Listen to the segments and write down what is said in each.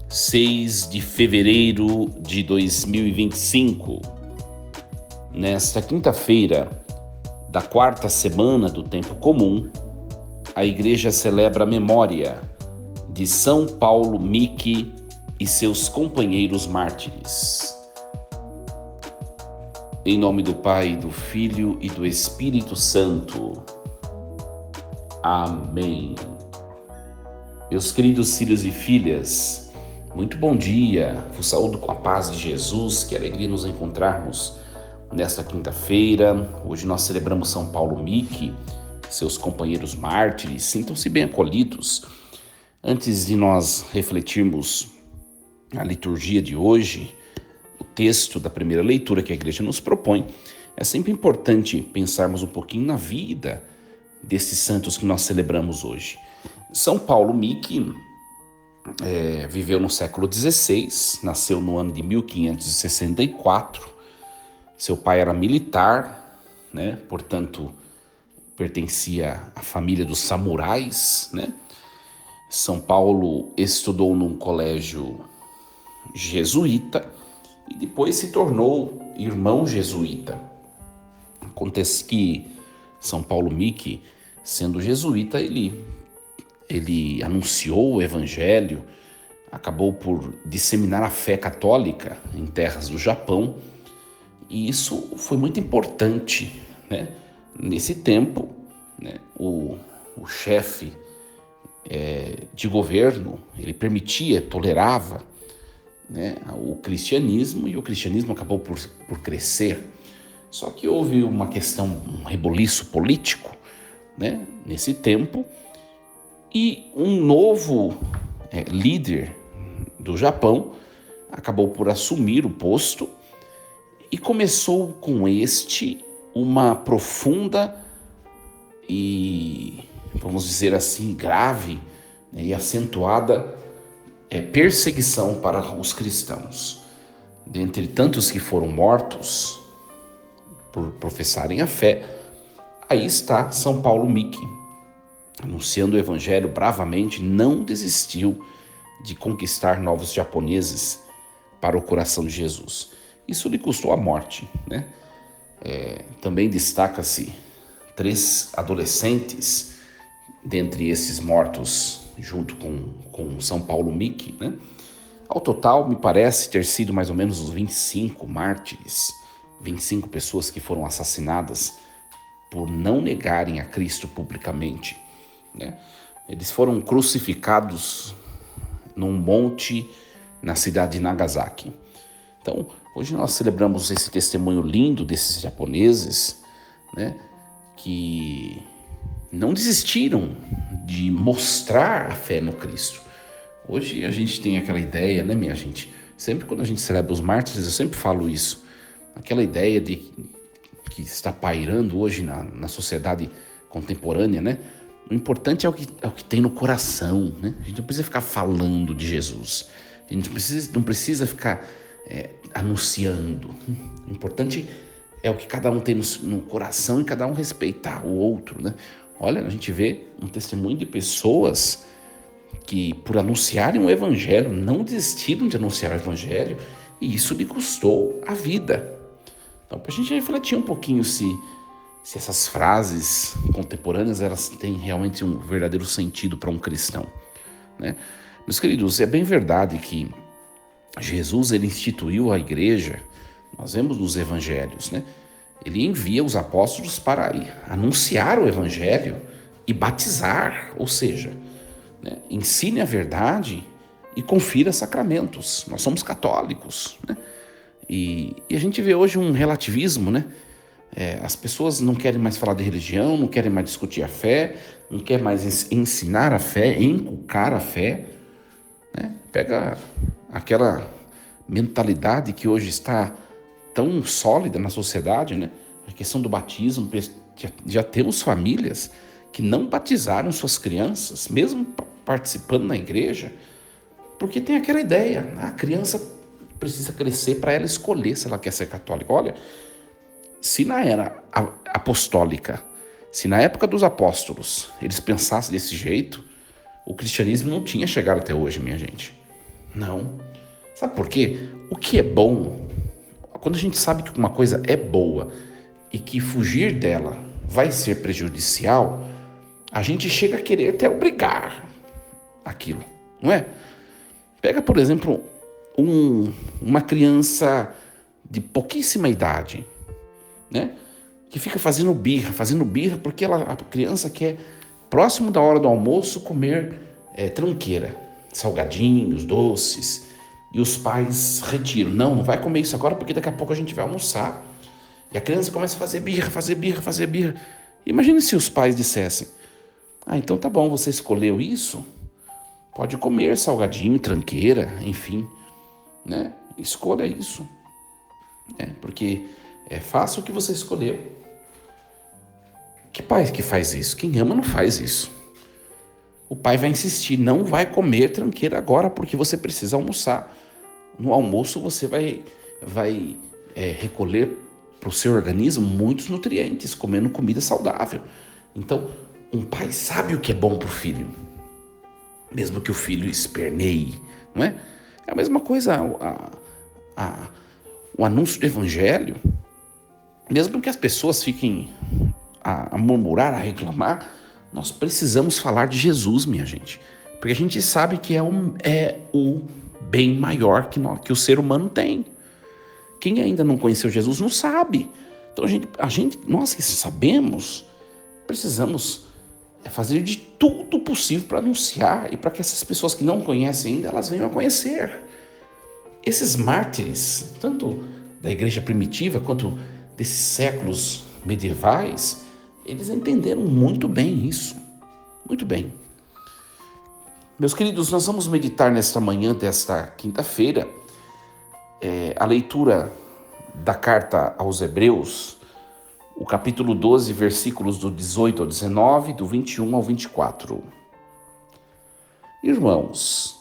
6 de fevereiro de 2025. Nesta quinta-feira da quarta semana do tempo comum, a Igreja celebra a memória de São Paulo Miki e seus companheiros mártires. Em nome do Pai, do Filho e do Espírito Santo. Amém. Meus queridos filhos e filhas, muito bom dia. Vos saúdo com a paz de Jesus. Que alegria nos encontrarmos nesta quinta-feira. Hoje nós celebramos São Paulo Miki, seus companheiros mártires. Sintam-se bem acolhidos. Antes de nós refletirmos a liturgia de hoje, o texto da primeira leitura que a igreja nos propõe, é sempre importante pensarmos um pouquinho na vida desses santos que nós celebramos hoje. São Paulo Miki viveu no século XVI, nasceu no ano de 1564. Seu pai era militar, portanto, pertencia à família dos samurais. São Paulo estudou num colégio jesuíta e depois se tornou irmão jesuíta. Acontece que São Paulo Miki, sendo jesuíta, ele anunciou o evangelho, acabou por disseminar a fé católica em terras do Japão, e isso foi muito importante. Nesse tempo, o chefe de governo, ele permitia, tolerava o cristianismo, e o cristianismo acabou por crescer. Só que houve uma questão, um reboliço político, nesse tempo, e um novo líder do Japão acabou por assumir o posto, e começou com uma profunda e, vamos dizer assim, grave e acentuada perseguição para os cristãos. Dentre tantos que foram mortos por professarem a fé, aí está São Paulo Miki, anunciando o evangelho bravamente, não desistiu de conquistar novos japoneses para o coração de Jesus. Isso lhe custou a morte. Também destaca-se 3 adolescentes dentre esses mortos, junto com São Paulo Miki. Ao total, me parece ter sido mais ou menos uns 25 mártires, 25 pessoas que foram assassinadas por não negarem a Cristo publicamente. Eles foram crucificados num monte na cidade de Nagasaki. Então, hoje nós celebramos esse testemunho lindo desses japoneses, que não desistiram de mostrar a fé no Cristo. Hoje a gente tem aquela ideia, minha gente? Sempre quando a gente celebra os mártires, eu sempre falo isso. Aquela ideia que está pairando hoje na sociedade contemporânea, O importante é o que tem no coração, A gente não precisa ficar falando de Jesus. A gente não precisa ficar anunciando. O importante é o que cada um tem no coração e cada um respeitar o outro, Olha, a gente vê um testemunho de pessoas que, por anunciarem o evangelho, não desistiram de anunciar o evangelho, e isso lhe custou a vida. Então, para a gente refletir um pouquinho se essas frases contemporâneas elas têm realmente um verdadeiro sentido para um cristão. Meus queridos, é bem verdade que Jesus ele instituiu a igreja. Nós vemos nos evangelhos, Ele envia os apóstolos para anunciar o evangelho e batizar, ou seja, ensine a verdade e confira sacramentos. Nós somos católicos, E a gente vê hoje um relativismo, as pessoas não querem mais falar de religião, não querem mais discutir a fé, não querem mais ensinar a fé, inculcar a fé. Pega aquela mentalidade que hoje está tão sólida na sociedade, A questão do batismo. Já temos famílias que não batizaram suas crianças, mesmo participando na igreja, porque tem aquela ideia, a criança precisa crescer para ela escolher se ela quer ser católica. Olha, se na era apostólica, se na época dos apóstolos eles pensassem desse jeito, o cristianismo não tinha chegado até hoje, minha gente. Não. Sabe por quê? O que é bom, quando a gente sabe que uma coisa é boa e que fugir dela vai ser prejudicial, a gente chega a querer até obrigar aquilo, não é? Pega, por exemplo, uma criança de pouquíssima idade, né? Que fica fazendo birra, porque a criança quer, próximo da hora do almoço, comer tranqueira, salgadinhos, doces, e os pais retiram. Não, não vai comer isso agora, porque daqui a pouco a gente vai almoçar. E a criança começa a fazer birra, fazer birra, fazer birra. Imagine se os pais dissessem: ah, então tá bom, você escolheu isso? Pode comer salgadinho, tranqueira, enfim, né? Escolha isso, né? Porque é fácil o que você escolheu. Que pai que faz isso? Quem ama não faz isso. O pai vai insistir, não vai comer tranqueira agora porque você precisa almoçar. No almoço você vai recolher para o seu organismo muitos nutrientes, comendo comida saudável. Então, um pai sabe o que é bom para o filho, mesmo que o filho esperneie, não é? É a mesma coisa o anúncio do evangelho, mesmo que as pessoas fiquem a murmurar, a reclamar, nós precisamos falar de Jesus, minha gente, porque a gente sabe que é o bem maior que o ser humano tem. Quem ainda não conheceu Jesus não sabe. Então nós que sabemos, precisamos fazer de tudo possível para anunciar e para que essas pessoas que não conhecem ainda, elas venham a conhecer. Esses mártires, tanto da igreja primitiva quanto desses séculos medievais, eles entenderam muito bem isso, muito bem. Meus queridos, nós vamos meditar nesta manhã desta quinta-feira a leitura da carta aos Hebreus, o capítulo 12, versículos do 18 ao 19, do 21 ao 24. Irmãos,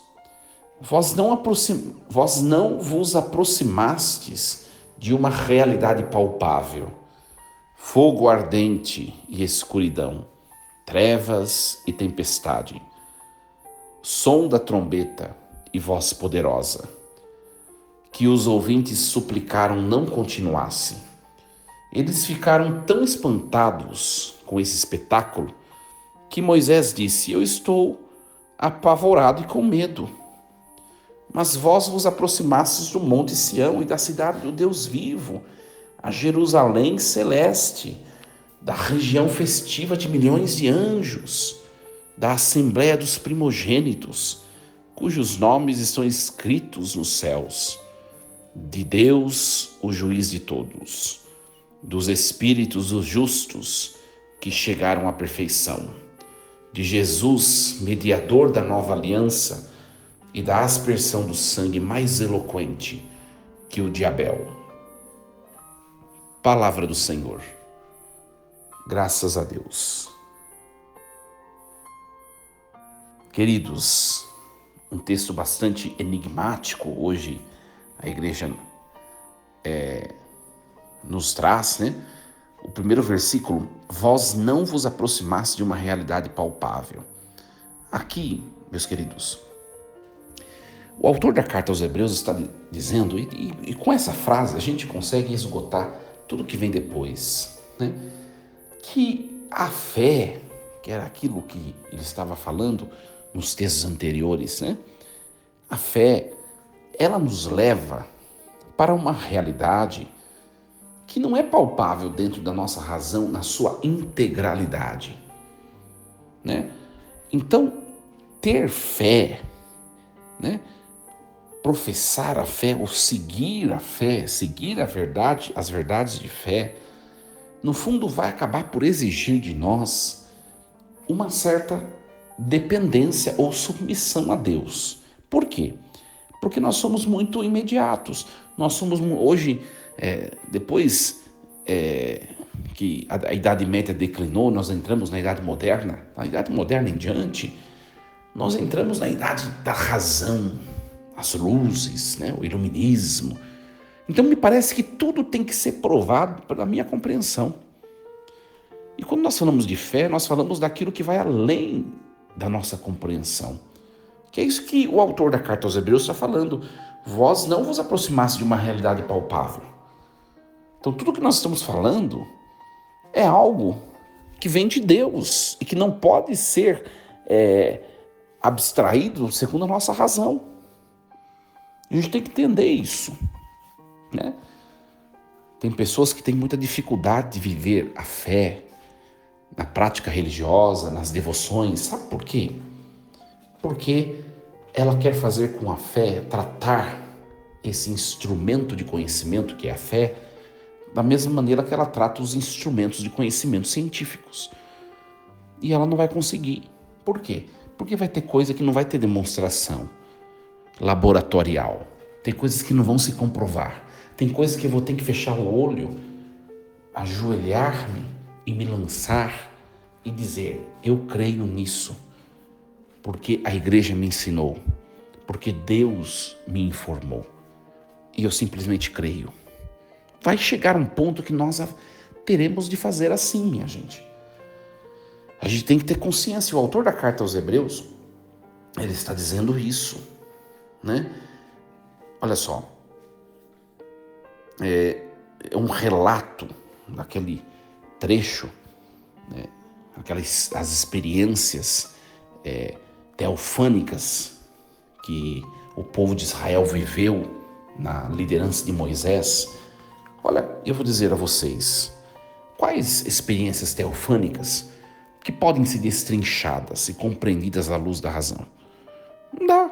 vós não vos aproximastes de uma realidade palpável, fogo ardente e escuridão, trevas e tempestade, som da trombeta e voz poderosa, que os ouvintes suplicaram não continuasse. Eles ficaram tão espantados com esse espetáculo que Moisés disse: eu estou apavorado e com medo. Mas vós vos aproximastes do monte Sião e da cidade do Deus vivo, a Jerusalém celeste, da região festiva de milhões de anjos, da assembleia dos primogênitos, cujos nomes estão escritos nos céus, de Deus, o juiz de todos, dos espíritos dos justos que chegaram à perfeição, de Jesus, mediador da nova aliança e da aspersão do sangue mais eloquente que o de Abel. Palavra do Senhor. Graças a Deus. Queridos, um texto bastante enigmático hoje a igreja nos traz, né? O primeiro versículo: vós não vos aproximaste de uma realidade palpável. Aqui, meus queridos, o autor da carta aos Hebreus está dizendo, e com essa frase a gente consegue esgotar tudo que vem depois, né? Que a fé, que era aquilo que ele estava falando nos textos anteriores, né? A fé, ela nos leva para uma realidade que não é palpável dentro da nossa razão na sua integralidade, né? Então, ter fé, né? Professar a fé ou seguir a fé, seguir a verdade, as verdades de fé, no fundo vai acabar por exigir de nós uma certa dependência ou submissão a Deus. Por quê? Porque nós somos muito imediatos. Nós somos hoje, depois que a Idade Média declinou, nós entramos na Idade Moderna. Na Idade Moderna em diante, nós entramos na Idade da Razão, as luzes, né? O iluminismo. Então me parece que tudo tem que ser provado pela minha compreensão. E quando nós falamos de fé, nós falamos daquilo que vai além da nossa compreensão. Que é isso que o autor da carta aos Hebreus está falando. Vós não vos aproximasse de uma realidade palpável. Então tudo que nós estamos falando é algo que vem de Deus e que não pode ser abstraído segundo a nossa razão. A gente tem que entender isso, né? Tem pessoas que têm muita dificuldade de viver a fé na prática religiosa, nas devoções. Sabe por quê? Porque ela quer fazer com a fé, tratar esse instrumento de conhecimento que é a fé, da mesma maneira que ela trata os instrumentos de conhecimento científicos. E ela não vai conseguir. Por quê? Porque vai ter coisa que não vai ter demonstração laboratorial. Tem coisas que não vão se comprovar. Tem coisas que eu vou ter que fechar o olho, ajoelhar-me e me lançar e dizer: eu creio nisso, porque a igreja me ensinou, porque Deus me informou. E eu simplesmente creio. Vai chegar um ponto que nós teremos de fazer assim, minha gente. A gente tem que ter consciência. O autor da carta aos Hebreus, ele está dizendo isso, né? Olha só, é um relato daquele trecho, né? As experiências teofânicas que o povo de Israel viveu na liderança de Moisés. Olha, eu vou dizer a vocês, quais experiências teofânicas que podem ser destrinchadas e compreendidas à luz da razão? Não dá,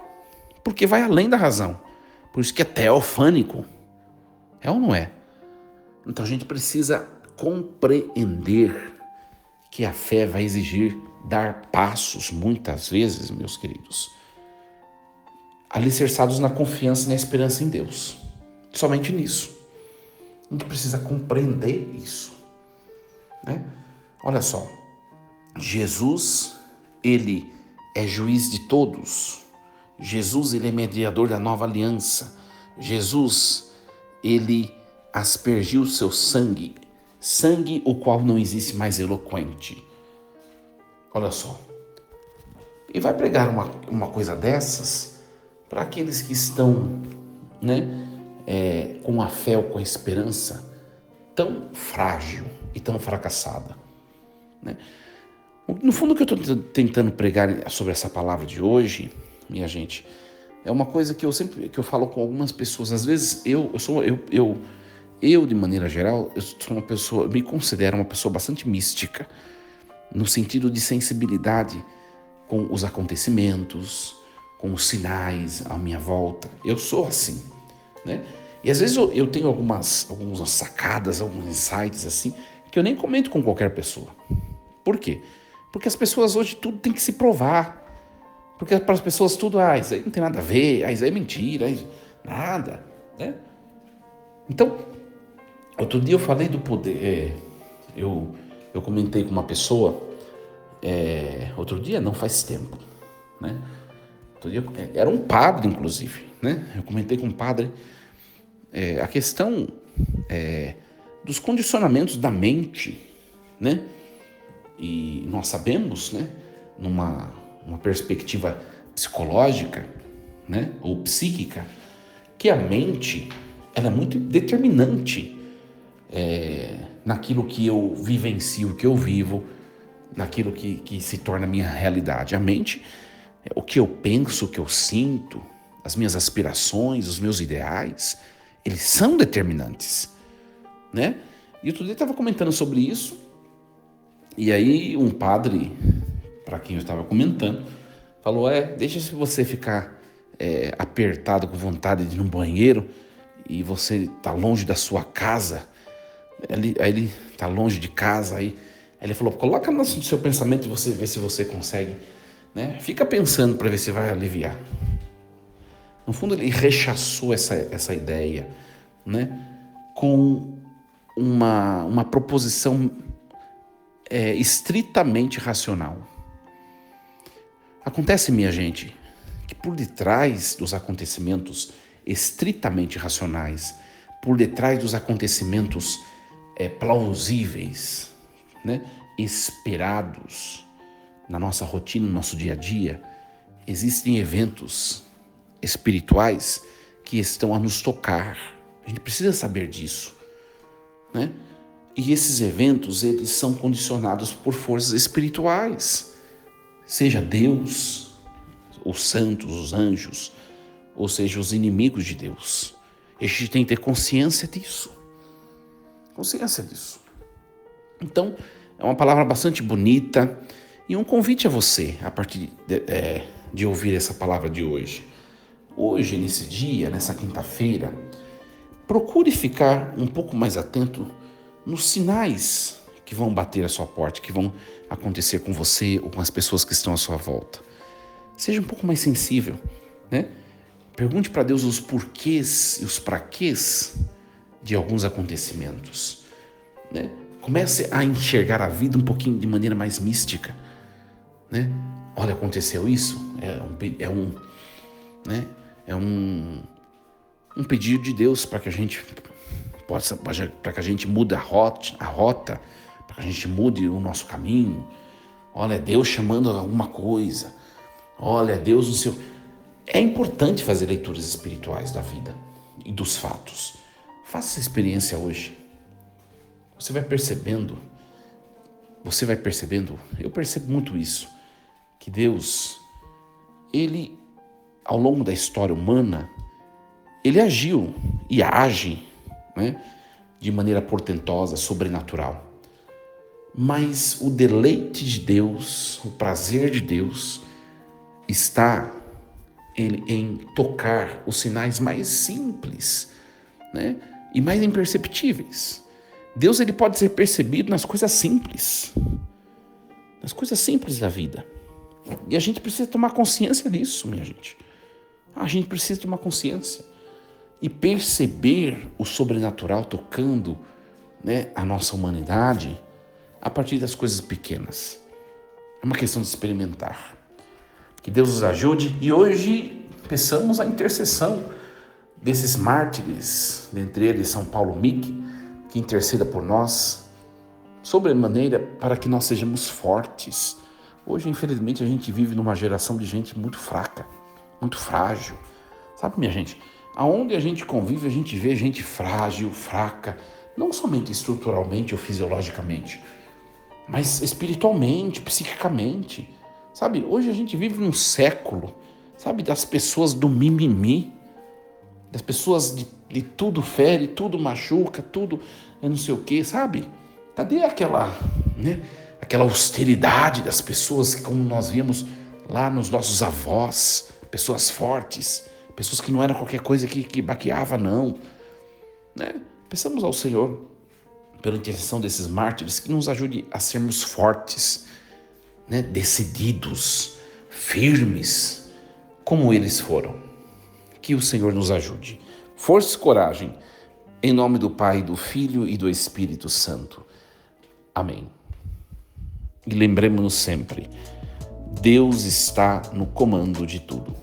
porque vai além da razão. Por isso que é teofânico. É ou não é? Então a gente precisa compreender que a fé vai exigir dar passos, muitas vezes, meus queridos, alicerçados na confiança e na esperança em Deus. Somente nisso. A gente precisa compreender isso, né? Olha só, Jesus, ele é juiz de todos. Jesus, ele é mediador da nova aliança. Jesus, ele aspergiu o seu sangue, sangue o qual não existe mais eloquente. Olha só. E vai pregar uma coisa dessas para aqueles que estão, né, com a fé ou com a esperança tão frágil e tão fracassada, né? No fundo, o que eu estou tentando pregar sobre essa palavra de hoje, minha gente, é uma coisa que eu falo com algumas pessoas. Às vezes eu de maneira geral, eu sou uma pessoa, eu me considero uma pessoa bastante mística, no sentido de sensibilidade com os acontecimentos, com os sinais à minha volta. Eu sou assim, né? E às vezes eu tenho algumas sacadas, alguns insights assim, que eu nem comento com qualquer pessoa. Por quê? Porque as pessoas hoje tudo tem que se provar. Porque para as pessoas tudo, isso aí não tem nada a ver, isso aí é mentira, nada, né? Então, outro dia eu falei do poder, eu comentei com uma pessoa, outro dia não, faz tempo, né? Outro dia, era um padre, inclusive, né? Eu comentei com um padre a questão dos condicionamentos da mente, né? E nós sabemos, né, numa perspectiva psicológica, né, ou psíquica, que a mente ela é muito determinante naquilo que eu vivencio, que eu vivo, naquilo que se torna a minha realidade. A mente, o que eu penso, o que eu sinto, as minhas aspirações, os meus ideais, eles são determinantes, né? E outro dia eu estava comentando sobre isso, e aí um padre, para quem eu estava comentando, falou, deixa se você ficar apertado com vontade de ir no banheiro e você tá longe da sua casa, aí ele tá longe de casa, aí ele falou, coloca no seu pensamento e você vê se você consegue, né? Fica pensando para ver se vai aliviar. No fundo ele rechaçou essa ideia, né? Com uma proposição estritamente racional. Acontece, minha gente, que por detrás dos acontecimentos estritamente racionais, por detrás dos acontecimentos plausíveis, né, esperados na nossa rotina, no nosso dia a dia, existem eventos espirituais que estão a nos tocar. A gente precisa saber disso, né? E esses eventos, eles são condicionados por forças espirituais, seja Deus, os santos, os anjos, ou seja, os inimigos de Deus. A gente tem que ter consciência disso. Consciência disso. Então, é uma palavra bastante bonita e um convite a você, a partir de ouvir essa palavra de hoje. Hoje, nesse dia, nessa quinta-feira, procure ficar um pouco mais atento nos sinais que vão bater à sua porta, que vão acontecer com você ou com as pessoas que estão à sua volta. Seja um pouco mais sensível, né? Pergunte para Deus os porquês e os praquês de alguns acontecimentos, né? Comece a enxergar a vida um pouquinho de maneira mais mística, né? Olha, aconteceu isso, um pedido de Deus para que a gente para que a gente mude a rota, para que a gente mude o nosso caminho. Olha, Deus chamando alguma coisa. Olha, Deus no seu... É importante fazer leituras espirituais da vida e dos fatos. Faça essa experiência hoje. Você vai percebendo, eu percebo muito isso, que Deus, Ele, ao longo da história humana, Ele agiu e age, né, de maneira portentosa, sobrenatural. Mas o deleite de Deus, o prazer de Deus, está em tocar os sinais mais simples, né, e mais imperceptíveis. Deus, ele pode ser percebido nas coisas simples da vida. E a gente precisa tomar consciência disso, minha gente. A gente precisa tomar consciência e perceber o sobrenatural tocando, né, a nossa humanidade a partir das coisas pequenas. É uma questão de experimentar. Que Deus nos ajude e hoje peçamos a intercessão desses mártires, dentre eles São Paulo Mick, que interceda por nós, sobremaneira, para que nós sejamos fortes. Hoje, infelizmente, a gente vive numa geração de gente muito fraca, muito frágil. Sabe, minha gente, aonde a gente convive, a gente vê gente frágil, fraca, não somente estruturalmente ou fisiologicamente, mas espiritualmente, psiquicamente. Sabe, hoje a gente vive num século, sabe, das pessoas do mimimi, das pessoas de tudo fere, tudo machuca, tudo é não sei o quê, sabe? Cadê aquela austeridade das pessoas que, como nós vimos lá nos nossos avós, pessoas fortes, pessoas que não eram qualquer coisa que baqueava, não, né? Peçamos ao Senhor, pela intercessão desses mártires, que nos ajude a sermos fortes, né? Decididos, firmes, como eles foram. Que o Senhor nos ajude. Força e coragem, em nome do Pai, do Filho e do Espírito Santo. Amém. E lembremos-nos sempre, Deus está no comando de tudo.